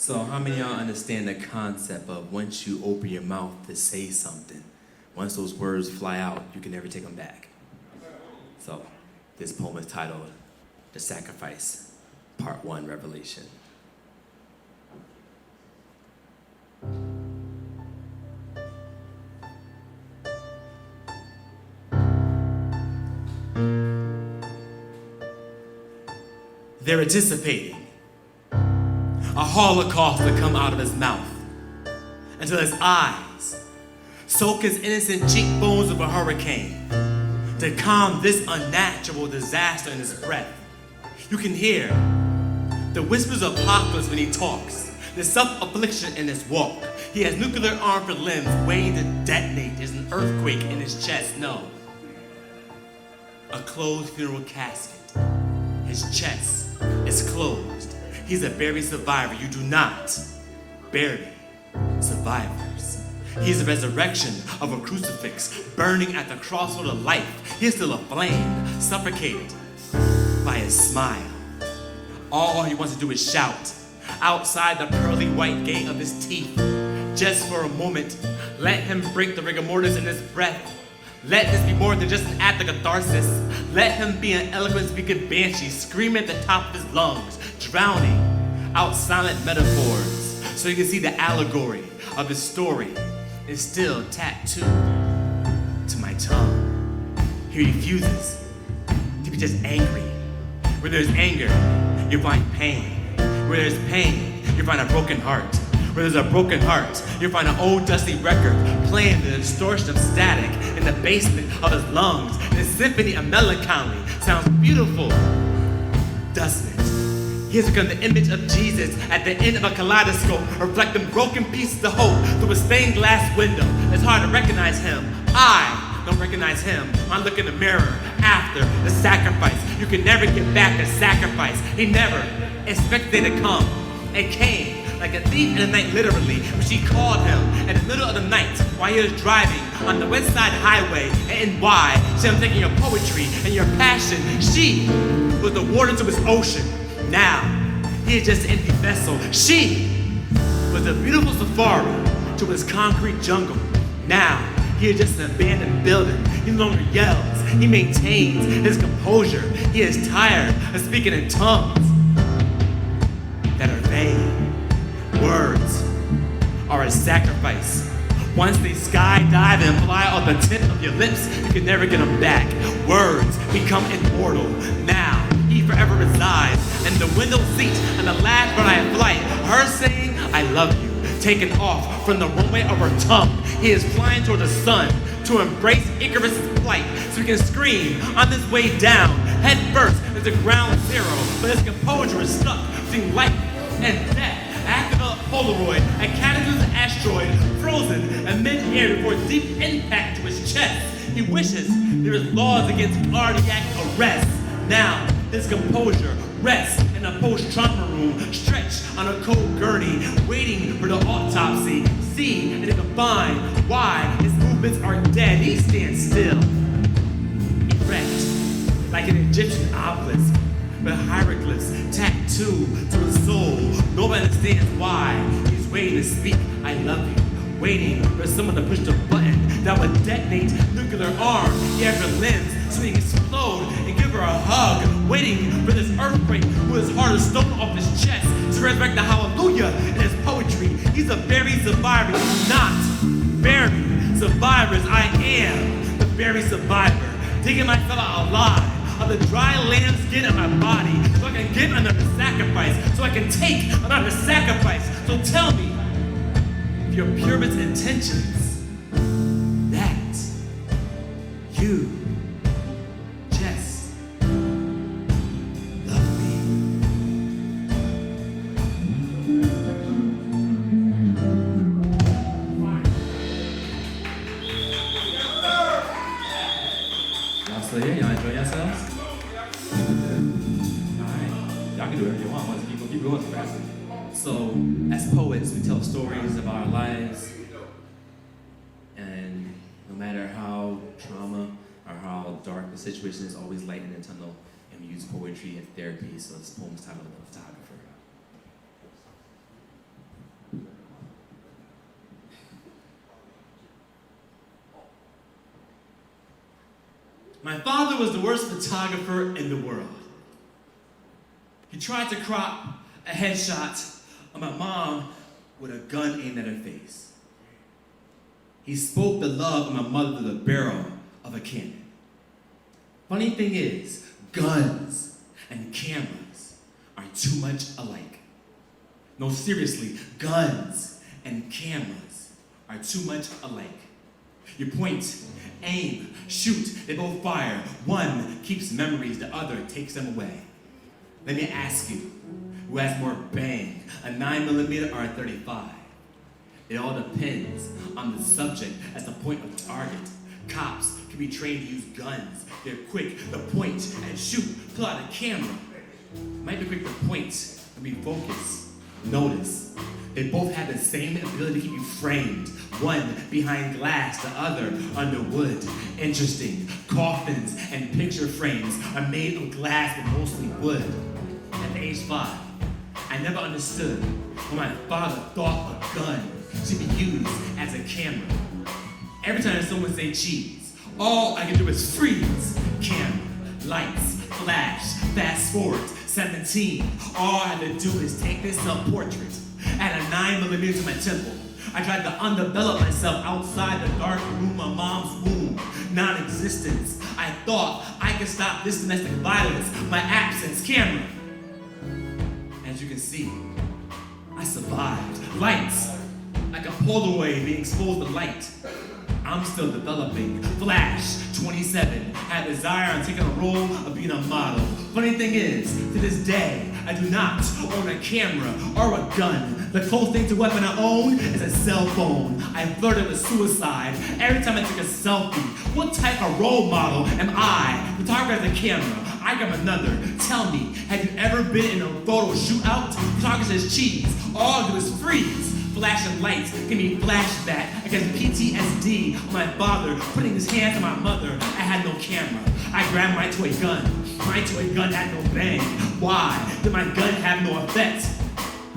So how many of y'all understand the concept of once you open your mouth to say something, once those words fly out, you can never take them back? So this poem is titled The Sacrifice, Part 1, Revelation. They're anticipating a holocaust to come out of his mouth until his eyes soak his innocent cheekbones with a hurricane to calm this unnatural disaster in his breath. You can hear the whispers of apocalypse when he talks, the self-affliction in his walk. He has nuclear armed for limbs waiting to detonate. There's an earthquake in his chest. No, a closed funeral casket. His chest is closed. He's a buried survivor. You do not bury survivors. He's the resurrection of a crucifix burning at the crossroad of life. He's still aflame, suffocated by his smile. All he wants to do is shout outside the pearly white gate of his teeth. Just for a moment, let him break the rigor mortis in his breath. Let this be more than just an act of catharsis. Let him be an eloquent speaking banshee, screaming at the top of his lungs, drowning out silent metaphors, so you can see the allegory of his story is still tattooed to my tongue. He refuses to be just angry. Where there's anger, you find pain. Where there's pain, you find a broken heart. Where there's a broken heart, you'll find an old dusty record playing the distortion of static in the basement of his lungs. The symphony of melancholy sounds beautiful, doesn't it? He has become the image of Jesus at the end of a kaleidoscope, reflecting broken pieces of hope through a stained glass window. It's hard to recognize him. I don't recognize him. I look in the mirror after the sacrifice. You can never get back the sacrifice. He never expected it to come. It came like a thief in the night, literally, when she called him in the middle of the night while he was driving on the West Side Highway in N.Y. She was taking your poetry and your passion. She was the water to his ocean. Now, he is just an empty vessel. She was a beautiful safari to his concrete jungle. Now, he is just an abandoned building. He no longer yells. He maintains his composure. He is tired of speaking in tongues that are vague. Words are a sacrifice. Once they skydive and fly off the tip of your lips, you can never get them back. Words become immortal. Now, he forever resides in the window seat on the last runway flight. Her saying, I love you, taken off from the runway of her tongue. He is flying toward the sun to embrace Icarus' flight so he can scream on this way down, head first into ground zero. But his composure is stuck between life and death. Active Polaroid, a cataclysm asteroid, frozen in mid-air before deep impact to his chest. He wishes there is laws against cardiac arrest. Now, his composure rests in a post-trauma room, stretched on a cold gurney, waiting for the autopsy. See and to find why his movements are dead. He stands still, erect, like an Egyptian obelisk, with hieroglyphs tattooed to his soul. Nobody understands why he's waiting to speak, I love you. Waiting for someone to push the button that would detonate nuclear arms. He has her limbs so he can explode and give her a hug. Waiting for this earthquake with his heart is stolen off his chest to resurrect the hallelujah in his poetry. He's a buried survivor. He's not buried survivors. I am the buried survivor, digging myself out alive of the dry land skin of my body, so I can give another sacrifice, so I can take another sacrifice. So tell me your purest intentions, that you just love me. Y'all still here? Y'all enjoy yourselves? Y'all can do whatever you want. Let's keep going fast. So, as poets, we tell stories about our lives, and no matter how trauma or how dark the situation is, always light in the tunnel, and we use poetry and therapy. So this poem is titled The Photographer. My father was the worst photographer in the world. He tried to crop a headshot of my mom with a gun aimed at her face. He spoke the love of my mother through the barrel of a cannon. Funny thing is, guns and cameras are too much alike. No, seriously, guns and cameras are too much alike. You point, aim, shoot, they both fire. One keeps memories, the other takes them away. Let me ask you, who has more bang, a 9mm or a 35? It all depends on the subject as the point of target. Cops can be trained to use guns. They're quick to point and shoot, pull out a camera. Might be quick to point, but be focused. Notice, they both have the same ability to keep you framed. One behind glass, the other under wood. Interesting, coffins and picture frames are made of glass but mostly wood. At the age 5, I never understood when my father thought a gun should be used as a camera. Every time someone say cheese, all I can do is freeze. Camera, lights, flash, fast forward, 17. All I had to do is take this self-portrait. Add a 9mm to my temple. I tried to undevelop myself outside the dark room of mom's womb. Non-existence. I thought I could stop this domestic violence. My absence. Camera. As you can see, I survived. Lights. Like a Polaroid being exposed to light. I'm still developing. Flash, 27. Had desire on taking a role of being a model. Funny thing is, to this day, I do not own a camera or a gun. The closest thing to a weapon I own is a cell phone. I flirted with suicide every time I took a selfie. What type of role model am I? Photographer has a camera. I got another. Tell me, have you ever been in a photo shootout? Photographer says cheese. All I do is freeze. Flashing lights give me flashback against PTSD. My father putting his hands on my mother. I had no camera. I grabbed my toy gun. My toy gun had no bang. Why did my gun have no effect?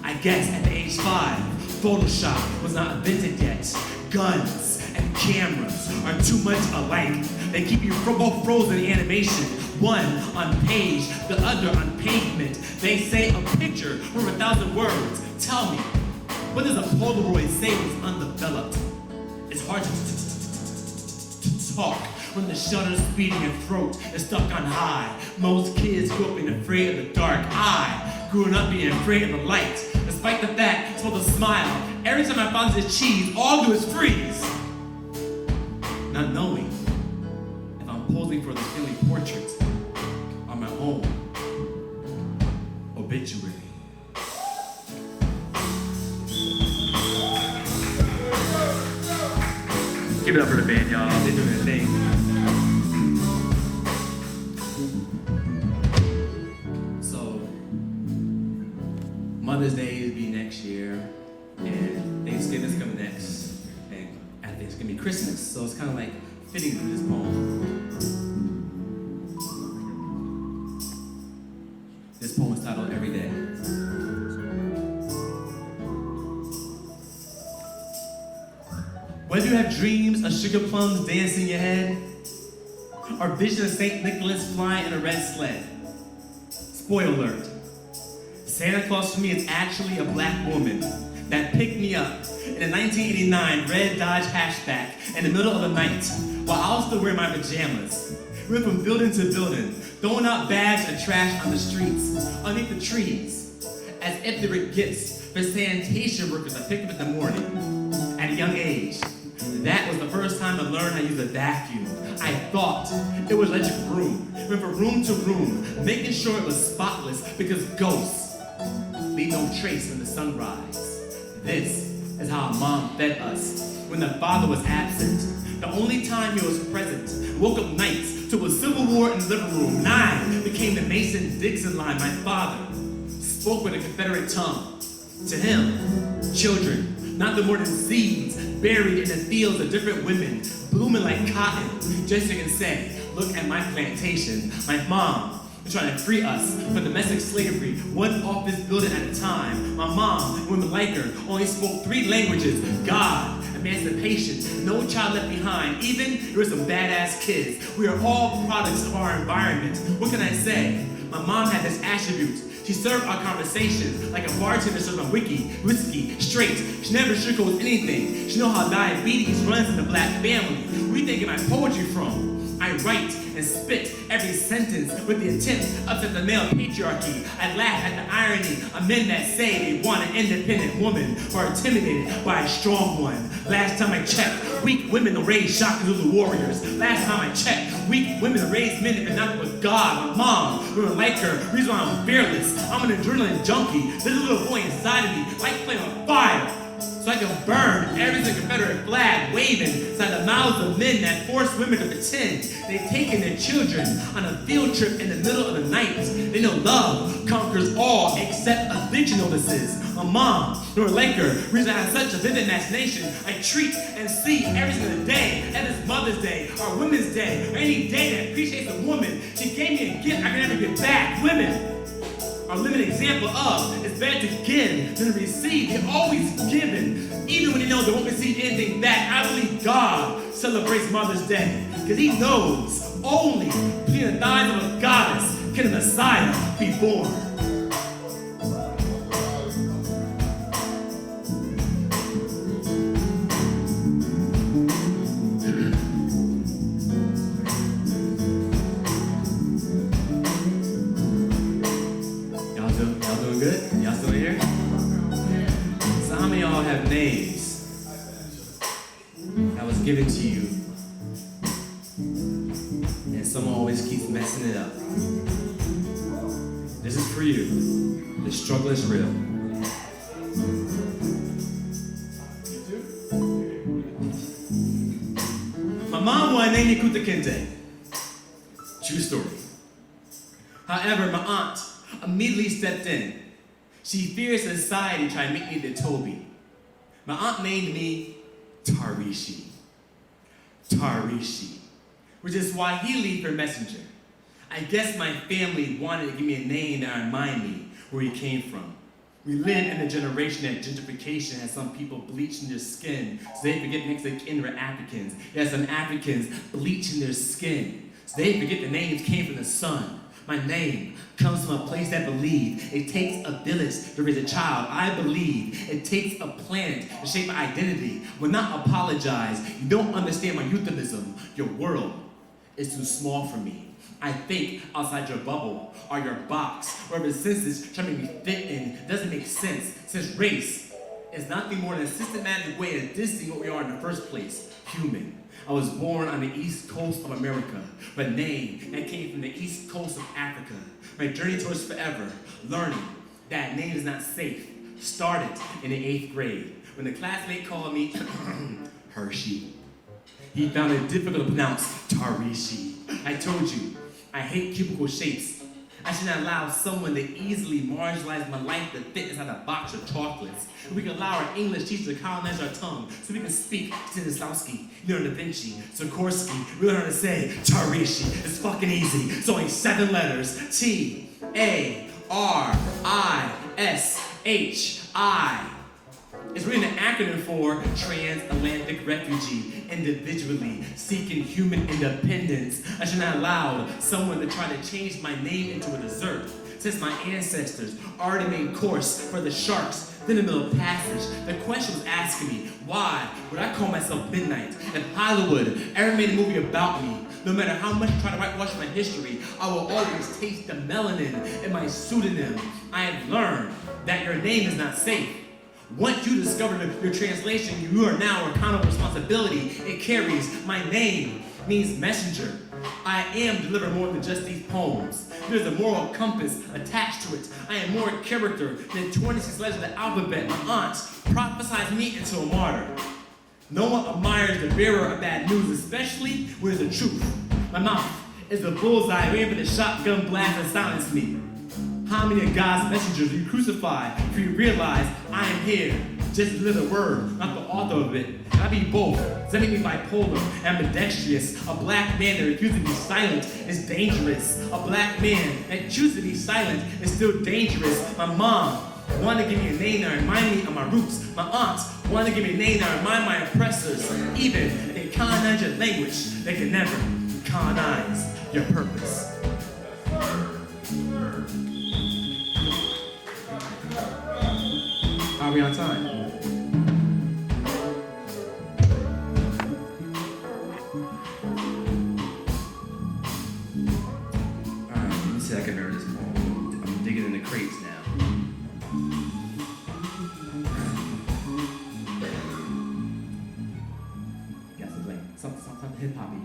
I guess at the age 5, Photoshop was not invented yet. Guns and cameras are too much alike. They keep you both frozen in animation. One on page, the other on pavement. They say a picture for 1,000 words. Tell me, what does a Polaroid say was undeveloped? It's hard to talk when the shutter's beating your throat is stuck on high. Most kids grew up being afraid of the dark. I grew up being afraid of the light. Despite the fact I'm supposed to smile, every time I found this cheese, all I do is freeze. Not knowing if I'm posing for the silly portrait on my own obituary. Give it up for the band, y'all. They're doing their thing. So, Mother's Day will be next year, and Thanksgiving's coming next, and after it's gonna be Christmas. So it's kind of like fitting to this poem. This poem is titled Every Day. Whether you have dreams of sugar plums dancing in your head, or vision of St. Nicholas flying in a red sled, spoiler alert, Santa Claus for me is actually a black woman that picked me up in a 1989 red Dodge hatchback in the middle of the night while I was still wearing my pajamas. We went from building to building, throwing out bags of trash on the streets, underneath the trees, as if they were gifts for sanitation workers I picked up in the morning. At a young age, that was the first time I learned how to use a vacuum. I thought it was electric broom. We went from room to room, making sure it was spotless because ghosts leave no trace in the sunrise. This is how our mom fed us when the father was absent. The only time he was present, woke up nights to a civil war in the living room. 9 became the Mason-Dixon line. My father spoke with a Confederate tongue. To him, children, not the more than seeds buried in the fields of different women, blooming like cotton. Just so you can say, look at my plantation. My mom were trying to free us from domestic slavery, one office building at a time. My mom and women like her only spoke 3 languages: God, emancipation, no child left behind. Even there were some badass kids. We are all products of our environment. What can I say? My mom had this attribute. She served our conversations like a bartender serves my whiskey, straight. She never sugarcoats anything. She knows how diabetes runs in the black family. Where you thinking my poetry from? I write and spit every sentence with the intent to upset the male patriarchy. I laugh at the irony of men that say they want an independent woman or are intimidated by a strong one. Last time I checked, weak women will raise shock Zulu warriors. Last time I checked, weak women will raise men if they're not with God. My mom, women like her, reason why I'm fearless. I'm an adrenaline junkie. There's a little boy inside of me, like playing on fire. So I can burn every single Confederate flag waving inside the mouths of men that force women to pretend they've taken their children on a field trip in the middle of the night. They know love conquers all except eviction notices. My mom, nor like her, reason I have such a vivid imagination, I treat and see every single day, and it's Mother's Day, or Women's Day, or any day that appreciates a woman. She gave me a gift I can never get back. Women are a living example of it's better to give than to receive. They're always giving, even when they know they won't receive anything back. I believe God celebrates Mother's Day because He knows only between the thighs of a goddess can a Messiah be born. Y'all doing good? Y'all still here? So how many of y'all have names that was given to you and someone always keeps messing it up? This is for you. The struggle is real. My mom wanted to name me Kuta Kinte. True story. However, my aunt immediately stepped in. She feared society trying to make me the Toby. My aunt named me Tarishi. Tarishi, which is Swahili for messenger. I guess my family wanted to give me a name that remind me where we came from. We live in a generation that gentrification has some people bleaching their skin so they forget next to kin were Africans. There's some Africans bleaching their skin so they forget the names came from the sun. My name comes from a place that believes it takes a village to raise a child. I believe it takes a planet to shape my identity. Will not apologize. You don't understand my euphemism. Your world is too small for me. I think outside your bubble or your box, wherever senses try to make me fit in doesn't make sense, since race is nothing more than a systematic way of dissing what we are in the first place, human. I was born on the east coast of America, but a name that came from the east coast of Africa. My journey towards forever, learning that name is not safe, started in the 8th grade when the classmate called me Hershey. He found it difficult to pronounce Tarishi. I told you, I hate cubicle shapes. I should not allow someone to easily marginalize my life to fit inside a box of chocolates. We can allow our English teacher to colonize our tongue so we can speak Stanislavski, Leonardo da Vinci, Sikorsky. We learn how to say Tarishi. It's fucking easy. It's only 7 letters. T-A-R-I-S-H-I. It's really an acronym for Transatlantic Refugee, individually seeking human independence. I should not allow someone to try to change my name into a dessert, since my ancestors already made course for the sharks. Then in the middle passage, the question was asking me, why would I call myself Midnight? If Hollywood ever made a movie about me, no matter how much I try to whitewash my history, I will always taste the melanin in my pseudonym. I have learned that your name is not safe. Once you discover your translation, you are now accountable for responsibility it carries. My name means messenger. I am delivered more than just these poems. There's a moral compass attached to it. I am more character than 26 letters of the alphabet. My aunt prophesied me into a martyr. No one admires the bearer of bad news, especially when it's the truth. My mouth is a bullseye waiting for the shotgun blast to silence me. How many of God's messengers do you crucify before you realize I am here just to deliver the word, not the author of it? I be both. Does that make me bipolar, ambidextrous? A black man that refuses to be silent is dangerous. A black man that chooses to be silent is still dangerous. My mom wanted to give me a name that remind me of my roots. My aunt wanted to give me a name that remind my oppressors. Even if they colonize your language, they can never colonize your purpose. Are we on time? Alright, let me see if I can remember this poem. I'm digging in the crates now. Guess it's like something hip hoppy.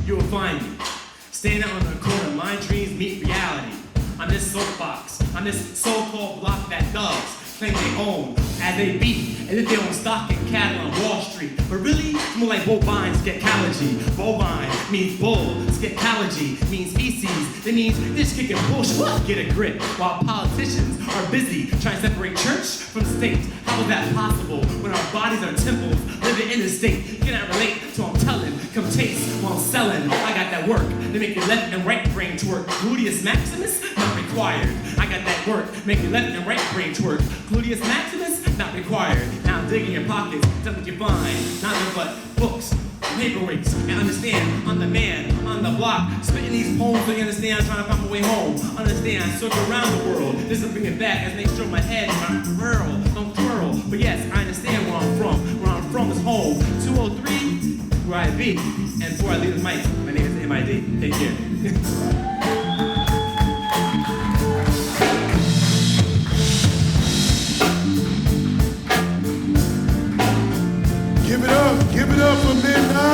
You'll find me standing on the corner. My dreams meet reality. On this soapbox, on this so-called block that thugs claim they own as they beat as if they own stock and cattle on Wall Street. But really, it's more like bovine scatology. Bovine means bull, scatology means species. That means they're just kicking bullshit. Get a grip. While politicians are busy trying to separate church from state. How is that possible when our bodies are temples living in the state? You cannot relate to what I'm telling. Come taste while I'm selling. I got that work to make your left and right brain twerk. Gluteus maximus, not required. I got that work, make your left and right brain twerk. Gluteus maximus, not required. Now I'm digging your pockets, tell what you find. Nothing but books, paperweights, and understand I'm the man on the block, spitting these poems so you understand I'm trying to find my way home. Understand, I circle around the world, this will bring it back as make sure my head is twirl, don't twirl. But yes, I understand where I'm from. Where I'm from is home. 203, where I be. And before I leave the mic, my name is M.I.D. Take care. Give it up for M.I.D.N.I.G.H.T.